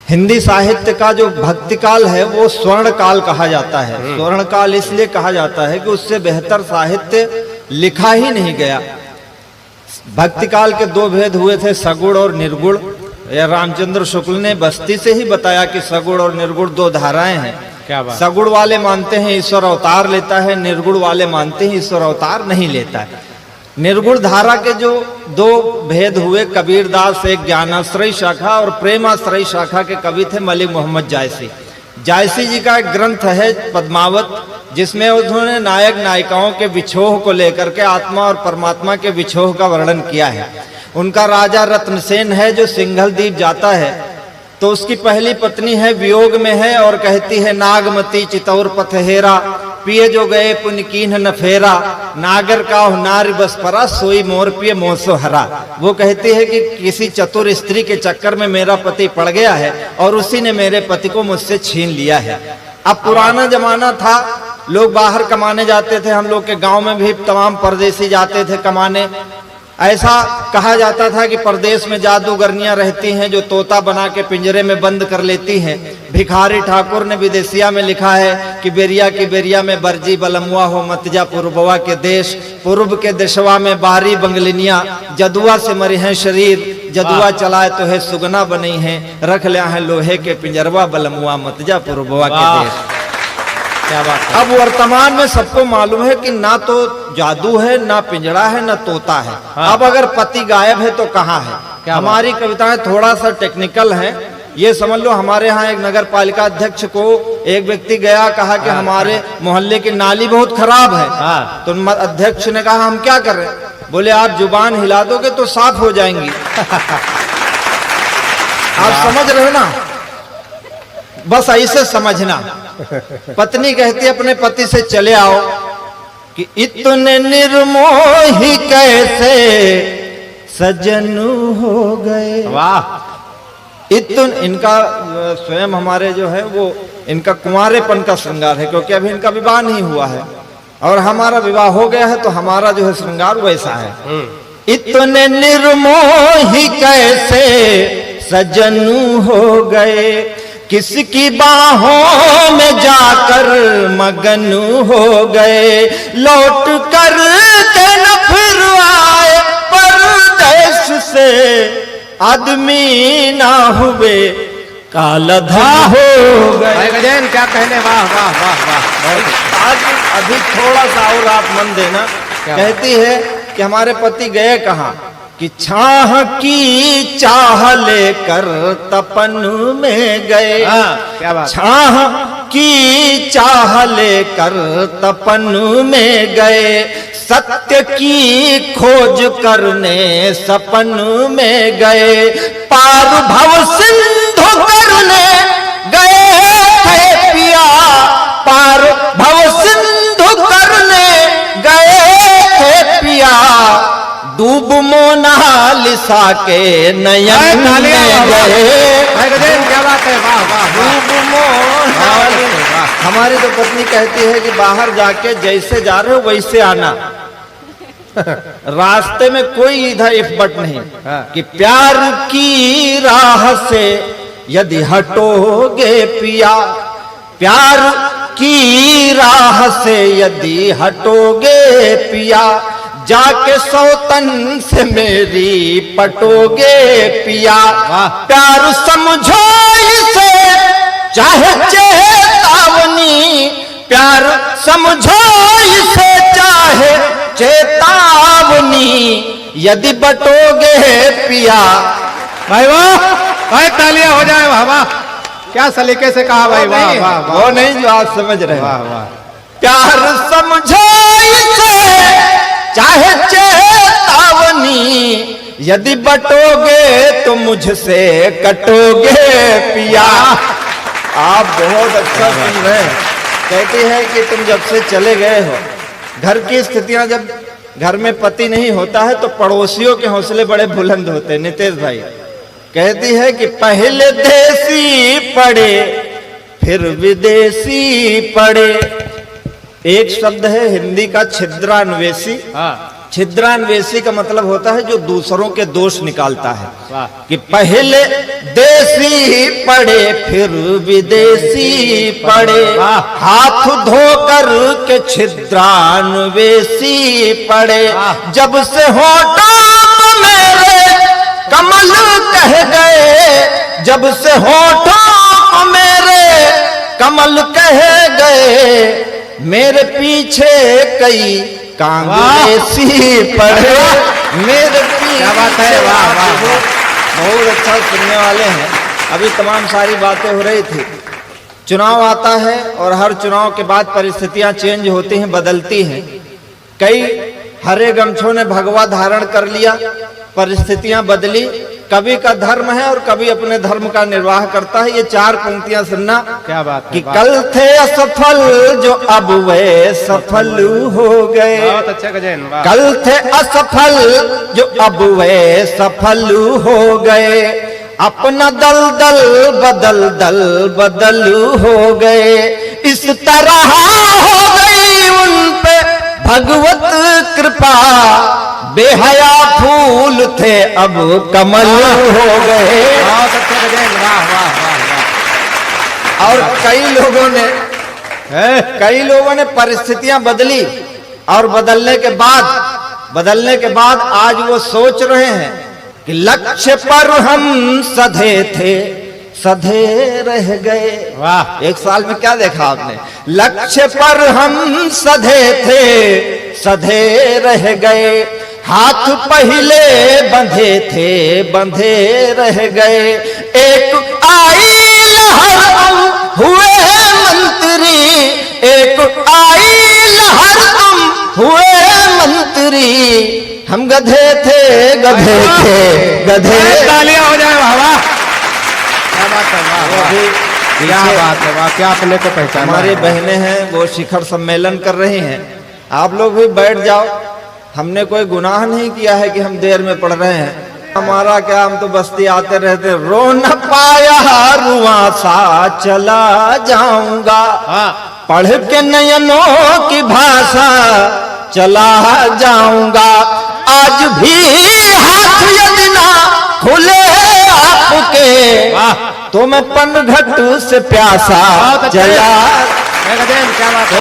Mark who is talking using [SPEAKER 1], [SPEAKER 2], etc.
[SPEAKER 1] हिंदी साहित्य का जो भक्ति काल है वो स्वर्ण काल कहा जाता है। स्वर्ण काल इसलिए कहा जाता है कि उससे बेहतर साहित्य लिखा ही नहीं गया। भक्ति काल के दो भेद हुए थे, सगुण और निर्गुण। यह रामचंद्र शुक्ल ने बस्ती से ही बताया कि सगुण और निर्गुण दो धाराएं हैं।
[SPEAKER 2] क्या बात।
[SPEAKER 1] सगुण वाले मानते हैं ईश्वर अवतार लेता है, निर्गुण वाले मानते हैं ईश्वर अवतार नहीं लेता है। निर्गुण धारा के जो दो भेद हुए, कबीरदास एक ज्ञानाश्रयी शाखा और प्रेमाश्रयी शाखा के कवि थे मलिक मोहम्मद जायसी। जायसी जी का एक ग्रंथ है पद्मावत, जिसमें उन्होंने नायक नायिकाओं के विछोह को लेकर के आत्मा और परमात्मा के विछोह का वर्णन किया है। उनका राजा रत्नसेन है जो सिंघल द्वीप जाता है, तो उसकी पहली पत्नी है वियोग में है और कहती है नागमती चितौर पथहेरा, पिए जो गए पुन कीन्ह न फेरा, नागर का नारी बस परा सोई मोर पिए मोसो हरा। वो कहती है कि किसी चतुर स्त्री के चक्कर में मेरा पति पड़ गया है और उसी ने मेरे पति को मुझसे छीन लिया है। अब पुराना जमाना था, लोग बाहर कमाने जाते थे, हम लोग के गांव में भी तमाम परदेसी जाते थे कमाने। ऐसा कहा जाता था कि परदेश में जादूगरनियां रहती हैं जो तोता बना के पिंजरे में बंद कर लेती हैं। भिखारी ठाकुर ने विदेशिया में लिखा है कि बेरिया की बेरिया में बरजी बलमुआ हो मत जा पूर्ववा के देश, पूर्व के देशवा में बारी बंगलिनिया, जदुआ से मरी है शरीर, जदुआ चलाए तो है सुगना बनी है, रख लिया है लोहे के पिंजरवा बलमुआ मत जा पूर्ववा के देश।
[SPEAKER 2] क्या बात है।
[SPEAKER 1] अब वर्तमान में सबको मालूम है कि ना तो जादू है, ना पिंजड़ा है, ना तोता है।
[SPEAKER 2] हाँ।
[SPEAKER 1] अब अगर पति गायब है तो कहाँ है? हमारी कविताएं थोड़ा सा टेक्निकल हैं। ये समझ लो, हमारे यहाँ एक नगर पालिका अध्यक्ष को एक व्यक्ति गया, कहा कि हमारे मोहल्ले की नाली बहुत खराब है। तो अध्यक्ष ने कहा हम क्या कर रहे हैं? बोले आप जुबान हिला दोगे तो साफ हो जाएंगी। आप समझ रहे हो ना? बस ऐसे समझना। पत्नी कहती है अपने पति से चले आओ कि इतने निर्मोही कैसे सजनू हो गए।
[SPEAKER 2] वाह।
[SPEAKER 1] इनका स्वयं हमारे जो है वो इनका कुंवारेपन का श्रृंगार है, क्योंकि अभी इनका विवाह नहीं हुआ है और हमारा विवाह हो गया है, तो हमारा जो है श्रृंगार वैसा है। इतने निर्मोही कैसे सजनू हो गए, किसकी बाहों में जाकर मगन हो गए, लौट कर के न फिर आए परदेश से, आदमी ना हुए कालधा हो गए।
[SPEAKER 2] गजेन क्या कहने। वाह वाह वाह वाह।
[SPEAKER 1] आज अभी थोड़ा सा और आप मन देना। कहती है कि हमारे पति गए कहाँ? कि छाह की चाह लेकर तपन में गए।
[SPEAKER 2] क्या बात।
[SPEAKER 1] छाह की चाह लेकर तपन में गए, सत्य की खोज करने सपन में गए, पार भव सिंधु करने गए थे पिया, पार भव सिंधु करने गए थे पिया, डूब मोनालिसा के नयन में गए।
[SPEAKER 2] क्या बात है। वाह वाह।
[SPEAKER 1] डूब मोनालिसा। हमारी तो पत्नी कहती है कि बाहर जाके जैसे जा रहे हो वैसे आना। रास्ते में कोई इधर इफबट नहीं। कि प्यार की राह से यदि हटोगे पिया, प्यार की राह से यदि हटोगे पिया, जाके सौतन से मेरी पटोगे पिया, प्यार समझो इसे चाहे चेतावनी, प्यार समझो इसे चाहे चेतावनी, यदि बटोगे पिया।
[SPEAKER 2] भाई वाह। भाई तालियां हो जाए। वाह वाह। क्या सलीके से कहा भाई। वाह वाह।
[SPEAKER 1] वो नहीं जो आप समझ रहे।
[SPEAKER 2] वाह वाह।
[SPEAKER 1] प्यार समझो इसे चाहे चेतावनी, यदि बटोगे तो मुझसे कटोगे पिया। आप बहुत अच्छा सुन रहे हैं। कहती है कि तुम जब से चले गए हो, घर की स्थितियां, जब घर में पति नहीं होता है तो पड़ोसियों के हौसले बड़े बुलंद होते हैं। नितेश भाई कहती है कि पहले देसी पड़े फिर विदेशी पड़े। एक शब्द है हिंदी का छिद्रान्वेषी। छिद्रान्वेषी का मतलब होता है जो दूसरों के दोष निकालता है।
[SPEAKER 2] वाह।
[SPEAKER 1] कि पहले देसी पड़े फिर विदेशी पड़े,
[SPEAKER 2] वाह।
[SPEAKER 1] हाथ धोकर के छिद्रान्वेषी पड़े,
[SPEAKER 2] वाह।
[SPEAKER 1] जब से होठों में मेरे कमल कह गए, जब से होठों में मेरे कमल कह गए, मेरे पीछे कई कांग्रेसी पड़े, मेरे पीछे।
[SPEAKER 2] क्या बात है, वाह वाह वाह।
[SPEAKER 1] बहुत अच्छा सुनने वाले हैं। अभी तमाम सारी बातें हो रही थी। चुनाव आता है और हर चुनाव के बाद परिस्थितियां चेंज होती हैं, बदलती हैं। कई हरे गमछों ने भगवा धारण कर लिया, परिस्थितियां बदली। कभी का धर्म है और कभी अपने धर्म का निर्वाह करता है। ये 4 पंक्तियां सुनना।
[SPEAKER 2] क्या बात है,
[SPEAKER 1] कि
[SPEAKER 2] वाह।
[SPEAKER 1] कल थे असफल जो अब वे सफल हो गए,
[SPEAKER 2] बहुत अच्छा गजन, वाह।
[SPEAKER 1] कल थे असफल जो अब वे सफल हो गए, अपना दल दल बदल हो गए, इस तरह हो गई उन पे भगवत कृपा, बेहया फूल थे अब कमल हो गए।
[SPEAKER 2] बहुत अच्छा गजन, वाह वाह वाह वाह।
[SPEAKER 1] और कई लोगों ने परिस्थितियां बदली और बदलने के बाद आज वो सोच रहे हैं कि लक्ष्य पर हम सधे थे, सधे रह गए।
[SPEAKER 2] वाह।
[SPEAKER 1] 1 साल में क्या देखा आपने? लक्ष्य पर हम सधे थे, सधे रह गए, हाथ पहले बंधे थे, बंधे रह गए, एक आई लहर हुए मंत्री, एक आई लहर हुए मंत्री, हम गधे थे गधे थे गधे।
[SPEAKER 2] तालियां हो जाए, वाह वाह। क्या बात है, वाह वाह। क्या बात है, वाह। क्या अपने को पहचाना।
[SPEAKER 1] हमारी बहनें हैं, वो शिखर सम्मेलन कर रही हैं। आप लोग भी बैठ जाओ। हमने कोई गुनाह नहीं किया है कि हम देर में पढ़ रहे हैं। हमारा क्या, हम तो बस्ती आते रहते। रो न पाया रुआ सा चला जाऊंगा, पढ़ के नयनों की भाषा चला जाऊंगा, आज भी हाथ यदि ना खुले आपके, तो मैं पनघट से प्यासा चला।
[SPEAKER 2] क्या बात है।